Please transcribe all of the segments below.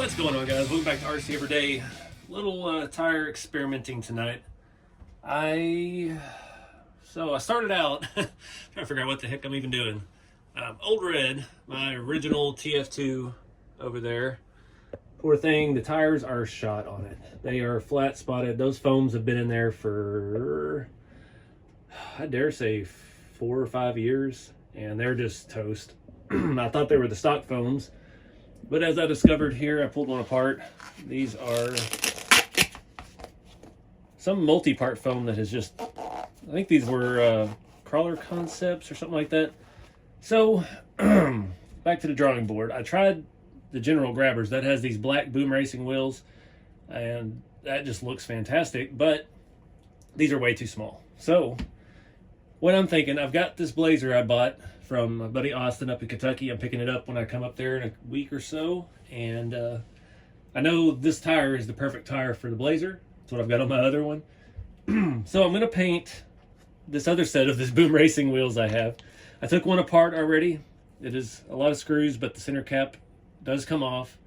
What's going on, guys? Welcome back to RC4wd. Little tire experimenting tonight. I started out trying to figure out what the heck I'm even doing. Old Red, my original TF2 over there. Poor thing, the tires are shot on it. They are flat spotted. Those foams have been in there for, I dare say, 4 or 5 years, and they're just toast. I thought they were the stock foams, but as I discovered here, I pulled one apart. These are some multi-part foam that has just, I think these were crawler concepts or something like that. So back to the drawing board. I tried the General Grabbers that has these black boom racing wheels, and that just looks fantastic, but these are way too small. So what I'm thinking, I've got this Blazer I bought from my buddy Austin up in Kentucky. I'm picking it up when I come up there in a week or so, and I know this tire is the perfect tire for the Blazer. That's what I've got on my other one. So I'm going to paint this other set of this boom racing wheels I have. I took one apart already. It is a lot of screws, but the center cap does come off.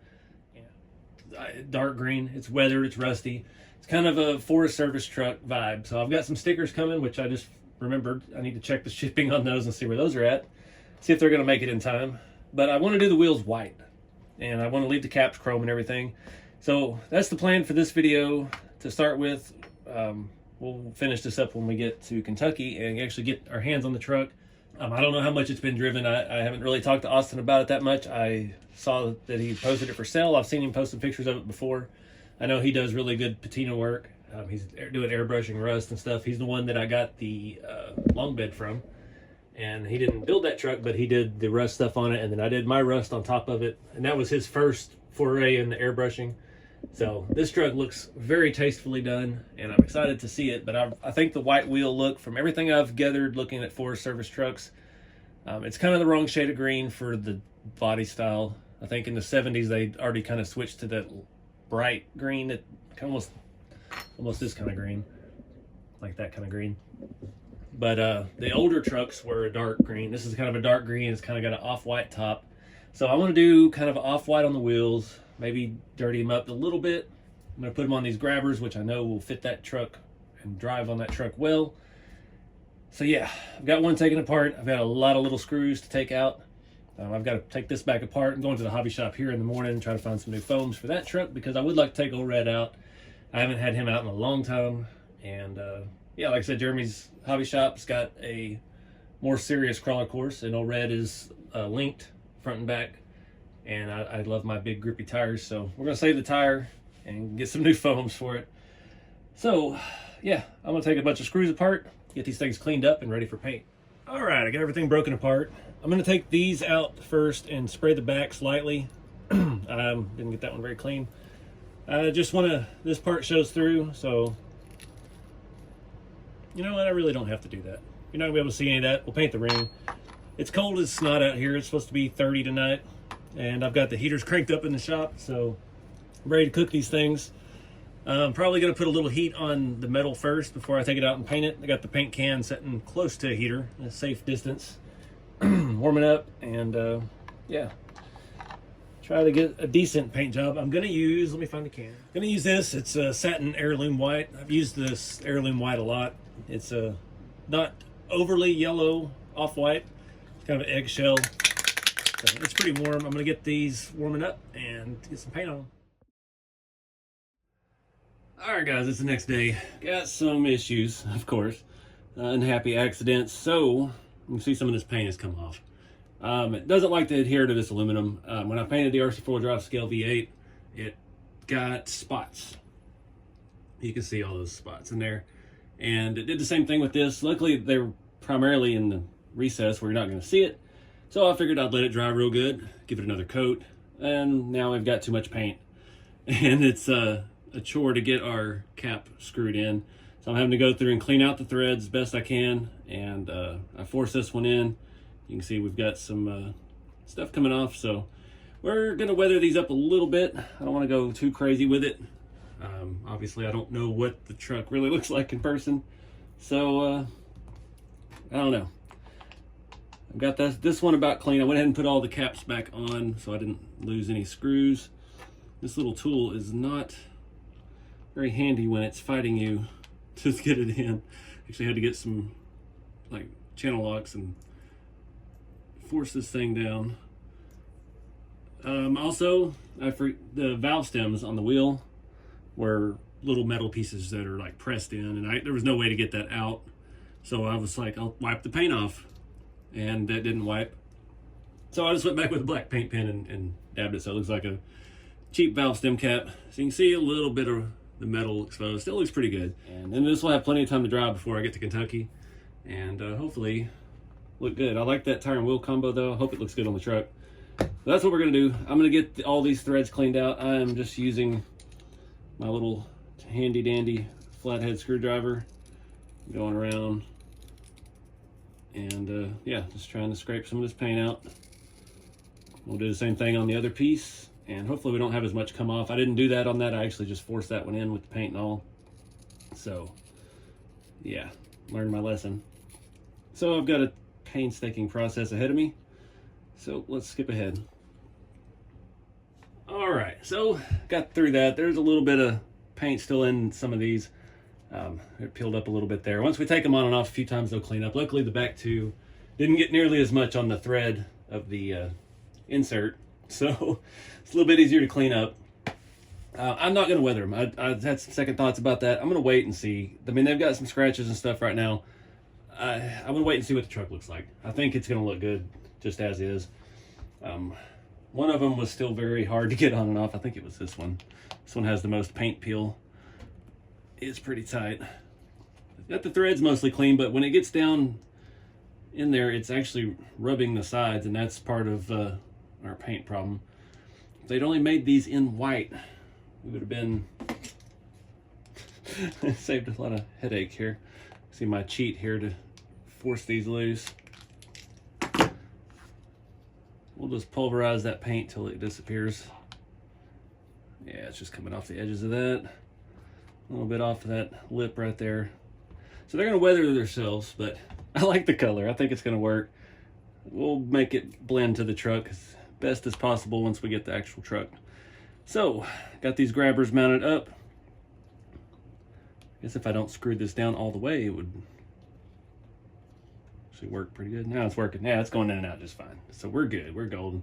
Dark green, it's weathered, it's rusty. It's kind of a Forest Service truck vibe. So I've got some stickers coming, which I just remembered. I need to check the shipping on those and see where those are at. See if they're going to make it in time. But I want to do the wheels white, and I want to leave the caps chrome and everything. So that's the plan for this video to start with. We'll finish this up when we get to Kentucky and actually get our hands on the truck. I don't know how much it's been driven. I haven't really talked to Austin about it that much. I saw that he posted it for sale. I've seen him post some pictures of it before. I know he does really good patina work. He's doing airbrushing rust and stuff. He's the one that I got the long bed from. And he didn't build that truck, but he did the rust stuff on it. And then I did my rust on top of it. And that was his first foray in the airbrushing. So this truck looks very tastefully done, and I'm excited to see it. But I think the white wheel look, from everything I've gathered looking at Forest Service trucks, it's kind of the wrong shade of green for the body style. I think in the 70s they already kind of switched to that bright green, that almost this kind of green, like that kind of green. But the older trucks were a dark green. This is kind of a dark green. It's kind of got an off-white top. So I want to do kind of off-white on the wheels, maybe dirty them up a little bit. I'm going to put them on these grabbers, which I know will fit that truck and drive on that truck well. So yeah, I've got one taken apart. I've got a lot of little screws to take out. I've got to take this back apart. I'm going to the hobby shop here in the morning and try to find some new foams for that truck, because I would like to take Old Red out. I haven't had him out in a long time. And yeah, like I said, Jeremy's hobby shop's got a more serious crawler course, and Old Red is linked front and back. And I love my big grippy tires, so we're gonna save the tire and get some new foams for it. So yeah, I'm gonna take a bunch of screws apart, get these things cleaned up and ready for paint. All right, I got everything broken apart. I'm gonna take these out first and spray the back slightly. Didn't get that one very clean. Just wanna, this part shows through, so you know what, I really don't have to do that. You're not gonna be able to see any of that. We'll paint the ring. It's cold as snot out here. It's supposed to be 30 tonight. And I've got the heaters cranked up in the shop, so I'm ready to cook these things. I'm probably going to put a little heat on the metal first before I take it out and paint it. I got the paint can sitting close to a heater, a safe distance, warming up, and yeah, try to get a decent paint job. I'm going to use, let me find the can. I'm going to use this. It's a satin heirloom white. I've used this heirloom white a lot. It's not overly yellow, off-white. It's kind of an eggshell. So it's pretty warm. I'm going to get these warming up and get some paint on them. Alright guys, it's the next day. Got some issues, of course. Unhappy accidents. So, you can see some of this paint has come off. It doesn't like to adhere to this aluminum. When I painted the RC4 Drive Scale V8, it got spots. You can see all those spots in there. And it did the same thing with this. Luckily, they're primarily in the recess where you're not going to see it. So I figured I'd let it dry real good, give it another coat, and now we've got too much paint. And it's a chore to get our cap screwed in. So I'm having to go through and clean out the threads as best I can, and I forced this one in. You can see we've got some stuff coming off, so we're going to weather these up a little bit. I don't want to go too crazy with it. Obviously, I don't know what the truck really looks like in person, so I don't know. I've got this one about clean. I went ahead and put all the caps back on so I didn't lose any screws. this little tool is not very handy when it's fighting you to get it in. Actually had to get some like channel locks and force this thing down. Also, the valve stems on the wheel were little metal pieces that are like pressed in, and there was no way to get that out. So I was like, I'll wipe the paint off, and that didn't wipe. So I just went back with a black paint pen and dabbed it so it looks like a cheap valve stem cap. So you can see a little bit of the metal exposed. Still looks pretty good. And then this will have plenty of time to dry before I get to Kentucky, and hopefully look good. I like that tire and wheel combo though. I hope it looks good on the truck. So that's what we're gonna do. I'm gonna get all these threads cleaned out. I am just using my little handy dandy flathead screwdriver, going around, and yeah, just trying to scrape some of this paint out. We'll do the same thing on the other piece, and hopefully we don't have as much come off. I didn't do that on that. I actually just forced that one in with the paint and all. So yeah, learned my lesson. So I've got a painstaking process ahead of me, so let's skip ahead. All right, so got through that. There's a little bit of paint still in some of these. It peeled up a little bit there. Once we take them on and off a few times, they'll clean up. Luckily the back two didn't get nearly as much on the thread of the insert, so it's a little bit easier to clean up. I'm not going to weather them. I had some second thoughts about that. I'm going to wait and see. I mean, they've got some scratches and stuff right now. I'm going to wait and see what the truck looks like. I think it's going to look good just as is. One of them was still very hard to get on and off. I think it was this one. This one has the most paint peel. It's pretty tight. Got the threads mostly clean, but when it gets down in there, it's actually rubbing the sides, and that's part of our paint problem. If they'd only made these in white, we would have been saved a lot of headache here. See my cheat here to force these loose. We'll just pulverize that paint till it disappears. Yeah, it's just coming off the edges of that. A little bit off of that lip right there. So they're gonna weather themselves, but I like the color. I think it's gonna work. We'll make it blend to the truck as best as possible once we get the actual truck. So, got these grabbers mounted up. I guess if I don't screw this down all the way, it would actually work pretty good. Now it's working. Yeah, it's going in and out just fine. So we're good. We're golden.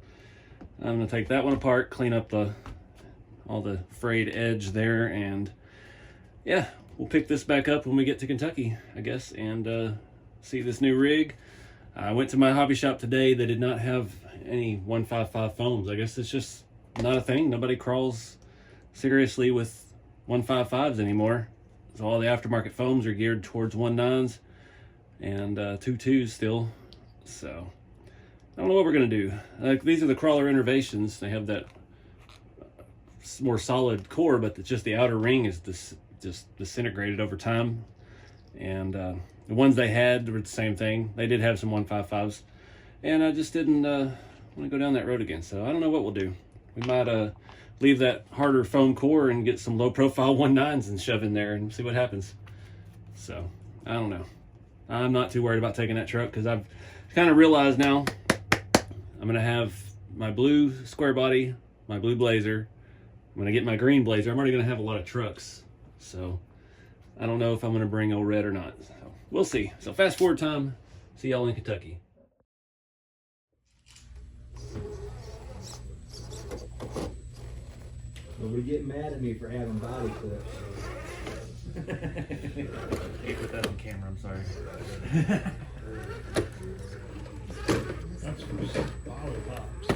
I'm gonna take that one apart, clean up all the frayed edge there, and yeah, we'll pick this back up when we get to Kentucky, I guess, and see this new rig. I went to my hobby shop today. They did not have any 155 foams. I guess it's just not a thing. Nobody crawls seriously with 155s anymore. So all the aftermarket foams are geared towards 19s and 22s still. So I don't know what we're gonna do. These are the crawler innovations. They have that more solid core, but it's just the outer ring is just disintegrated over time. And the ones they had were the same thing. They did have some 155s, and I just didn't want to go down that road again. So I don't know what we'll do. We might leave that harder foam core and get some low profile 19s and shove in there and see what happens. So I don't know. I'm not too worried about taking that truck because I've kind of realized now I'm gonna have my blue square body, my blue Blazer. When I get my green Blazer, I'm already gonna have a lot of trucks. So I don't know if I'm gonna bring old red or not. So we'll see. So fast forward time, see y'all in Kentucky. Nobody get mad at me for having body clips. Can't put that on camera, I'm sorry. That's for bottle pops.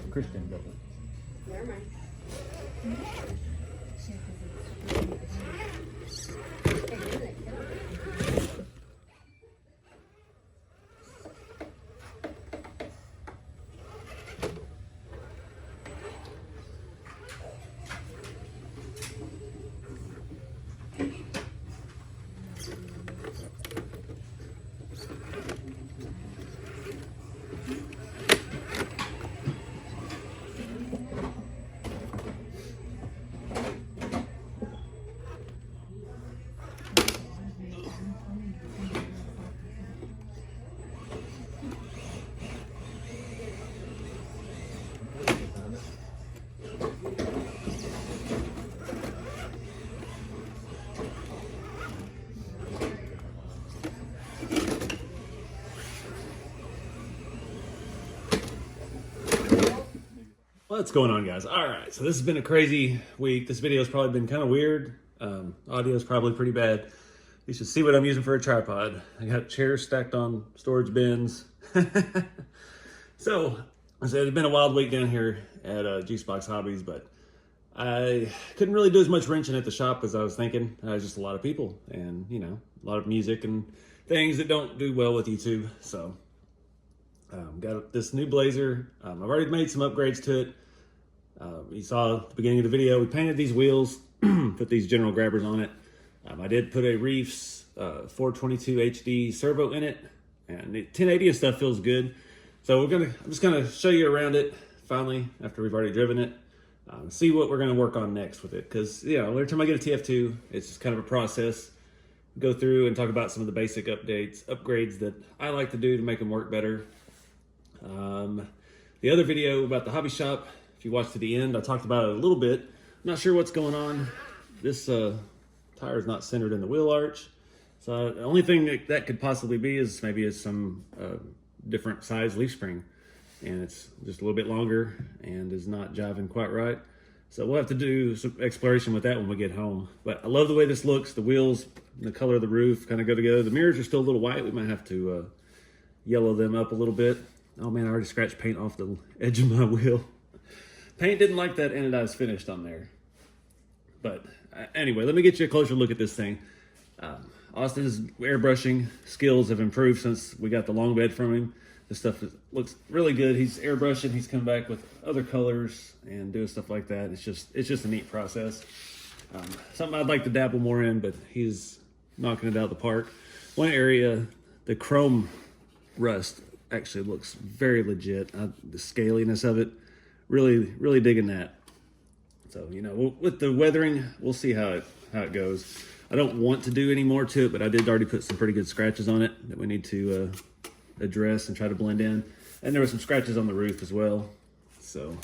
Christian double. Never mind. What's going on, guys? All right, so this has been a crazy week. This video has probably been kind of weird. Audio is probably pretty bad. You should see what I'm using for a tripod. I got chairs stacked on storage bins. So, I said it's been a wild week down here at Juice Box Hobbies, but I couldn't really do as much wrenching at the shop as I was thinking. Just a lot of people and, you know, a lot of music and things that don't do well with YouTube. So, got this new Blazer. I've already made some upgrades to it. You saw at the beginning of the video, we painted these wheels, put these general grabbers on it. I did put a Reefs 422 HD servo in it, and the 1080 and stuff feels good. So I'm just gonna show you around it finally after we've already driven it. See what we're gonna work on next with it, because you know every time I get a TF2, it's just kind of a process. Go through and talk about some of the basic upgrades that I like to do to make them work better. The other video about the hobby shop, if you watched to the end, I talked about it a little bit. I'm not sure what's going on. This tire is not centered in the wheel arch. So the only thing that could possibly be is maybe it's some different size leaf spring, and it's just a little bit longer and is not jiving quite right. So we'll have to do some exploration with that when we get home. But I love the way this looks. The wheels, the color of the roof kind of go together. The mirrors are still a little white. We might have to yellow them up a little bit. Oh man, I already scratched paint off the edge of my wheel. Paint didn't like that anodized finish on there. But anyway, let me get you a closer look at this thing. Austin's airbrushing skills have improved since we got the long bed from him. This stuff looks really good. He's airbrushing. He's come back with other colors and doing stuff like that. It's just a neat process. Something I'd like to dabble more in, but he's knocking it out of the park. One area, the chrome rust actually looks very legit. The scaliness of it, really digging that. So, you know, with the weathering, we'll see how it goes. I don't want to do any more to it, but I did already put some pretty good scratches on it that we need to address and try to blend in. And there were some scratches on the roof as well. So,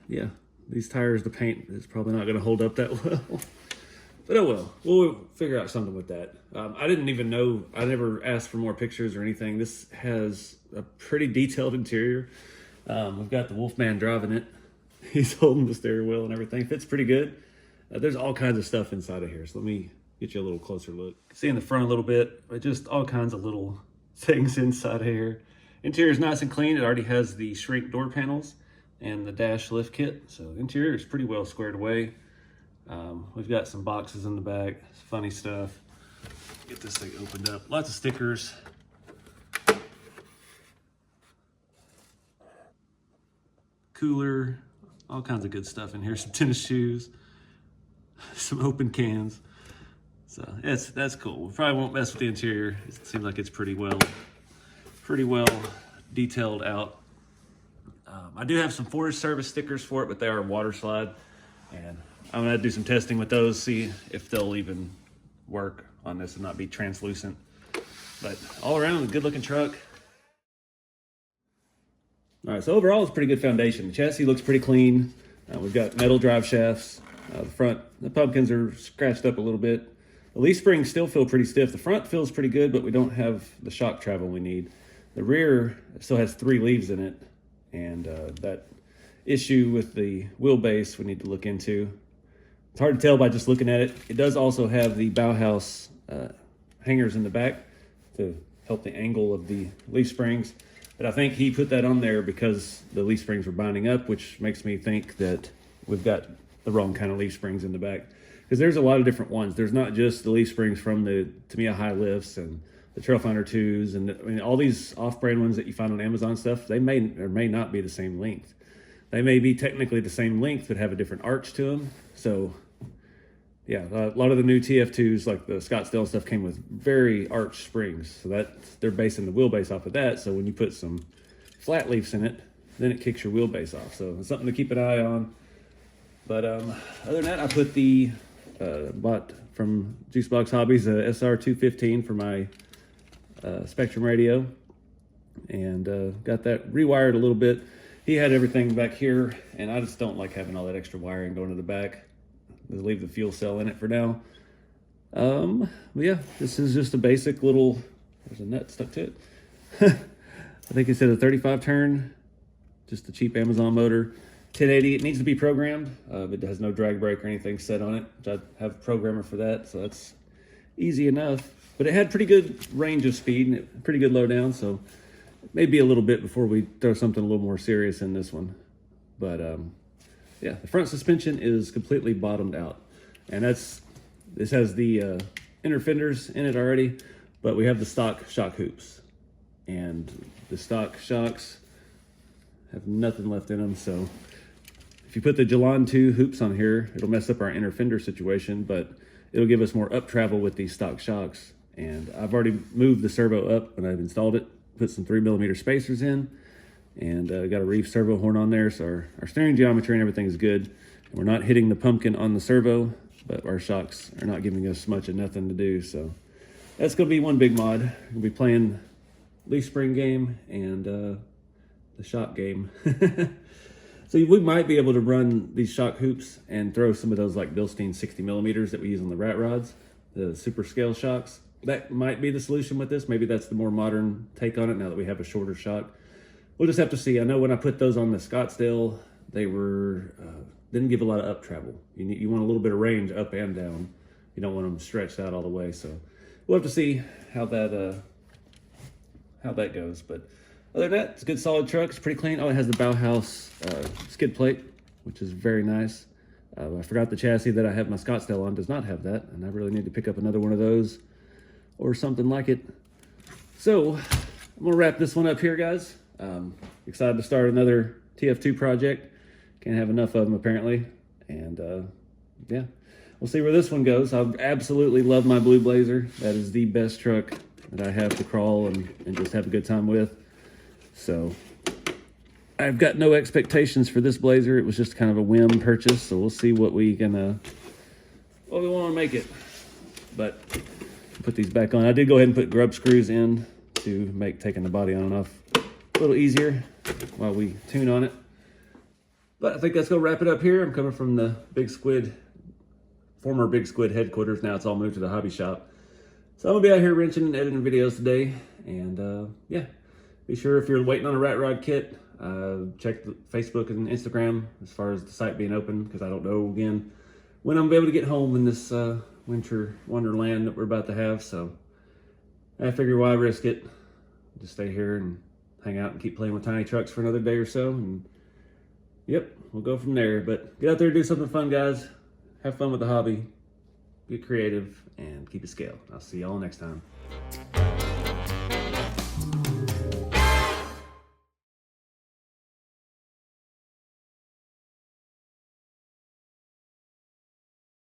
yeah, these tires, the paint is probably not going to hold up that well. But oh well, we'll figure out something with that. I didn't even know, I never asked for more pictures or anything. This has a pretty detailed interior. We've got the Wolfman driving it. He's holding the steering wheel and everything. Fits pretty good. There's all kinds of stuff inside of here. So let me get you a little closer look. See in the front a little bit, but just all kinds of little things inside of here. Interior is nice and clean. It already has the shrink door panels and the dash lift kit. So the interior is pretty well squared away. We've got some boxes in the back, funny stuff. Get this thing opened up. Lots of stickers. Cooler, all kinds of good stuff in here. Some tennis shoes, some open cans. So that's cool. We probably won't mess with the interior. It seems like it's pretty well detailed out. I do have some Forest Service stickers for it, but they are water slide, and I'm gonna do some testing with those, see if they'll even work on this and not be translucent. But all around, a good looking truck. All right, so overall, it's a pretty good foundation. The chassis looks pretty clean. We've got metal drive shafts. The pumpkins are scratched up a little bit. The leaf springs still feel pretty stiff. The front feels pretty good, but we don't have the shock travel we need. The rear still has 3 leaves in it, and that issue with the wheelbase we need to look into. It's hard to tell by just looking at it. It does also have the Bauhaus hangers in the back to help the angle of the leaf springs. But I think he put that on there because the leaf springs were binding up, which makes me think that we've got the wrong kind of leaf springs in the back. Because there's a lot of different ones. There's not just the leaf springs from the Tamiya high lifts and the Trailfinder 2s, and I mean, all these off-brand ones that you find on Amazon stuff, they may or may not be the same length. They may be technically the same length, but have a different arch to them. So yeah, a lot of the new TF2s, like the Scottsdale stuff, came with very arched springs. So that they're basing the wheelbase off of that. So when you put some flat leaves in it, then it kicks your wheelbase off. So it's something to keep an eye on. But other than that, I put the bought from Juice Box Hobbies a SR215 for my Spectrum radio, and got that rewired a little bit. He had everything back here, and I just don't like having all that extra wiring going to the back. Just leave the fuel cell in it for now. But yeah, this is just a basic little, there's a nut stuck to it. I think it said a 35 turn just a cheap Amazon motor. 1080, it needs to be programmed. It has no drag brake or anything set on it, which I have a programmer for that, so that's easy enough. But it had pretty good range of speed and pretty good low down, so maybe a little bit before we throw something a little more serious in this one. But yeah, the front suspension is completely bottomed out, and this has the inner fenders in it already, but we have the stock shock hoops, and the stock shocks have nothing left in them. So if you put the Jalan 2 hoops on here, it'll mess up our inner fender situation, but it'll give us more up travel with these stock shocks. And I've already moved the servo up when I've installed it, put some 3mm spacers in, and got a reef servo horn on there, so our steering geometry and everything is good. And we're not hitting the pumpkin on the servo, but our shocks are not giving us much of nothing to do. So that's going to be one big mod. We'll be playing leaf spring game and the shock game. So we might be able to run these shock hoops and throw some of those like Bilstein 60mm that we use on the rat rods, the super scale shocks. That might be the solution with this. Maybe that's the more modern take on it now that we have a shorter shock. We'll just have to see. I know when I put those on the Scottsdale, they were didn't give a lot of up travel. You want a little bit of range up and down. You don't want them stretched out all the way. So we'll have to see how that goes. But other than that, it's a good solid truck. It's pretty clean. Oh, it has the Bauhaus skid plate, which is very nice. I forgot the chassis that I have my Scottsdale on does not have that, and I really need to pick up another one of those or something like it. So I'm gonna wrap this one up here, guys. Excited to start another TF2 project. Can't have enough of them apparently. And yeah, we'll see where this one goes. I absolutely love my blue Blazer. That is the best truck that I have to crawl and just have a good time with. So I've got no expectations for this Blazer. It was just kind of a whim purchase. So we'll see what we want to make it. But put these back on. I did go ahead and put grub screws in to make taking the body on and off a little easier while we tune on it. But I think that's gonna wrap it up here. I'm coming from the former Big Squid headquarters. Now it's all moved to the hobby shop. So I'm gonna be out here wrenching and editing videos today. And yeah, be sure if you're waiting on a rat rod kit, check the Facebook and Instagram as far as the site being open, because I don't know again when I'm gonna be able to get home in this winter wonderland that we're about to have. So I figure why risk it, just stay here and hang out and keep playing with tiny trucks for another day or so, and yep, we'll go from there. But get out there and do something fun, guys. Have fun with the hobby, get creative, and keep it scale. I'll see y'all next time.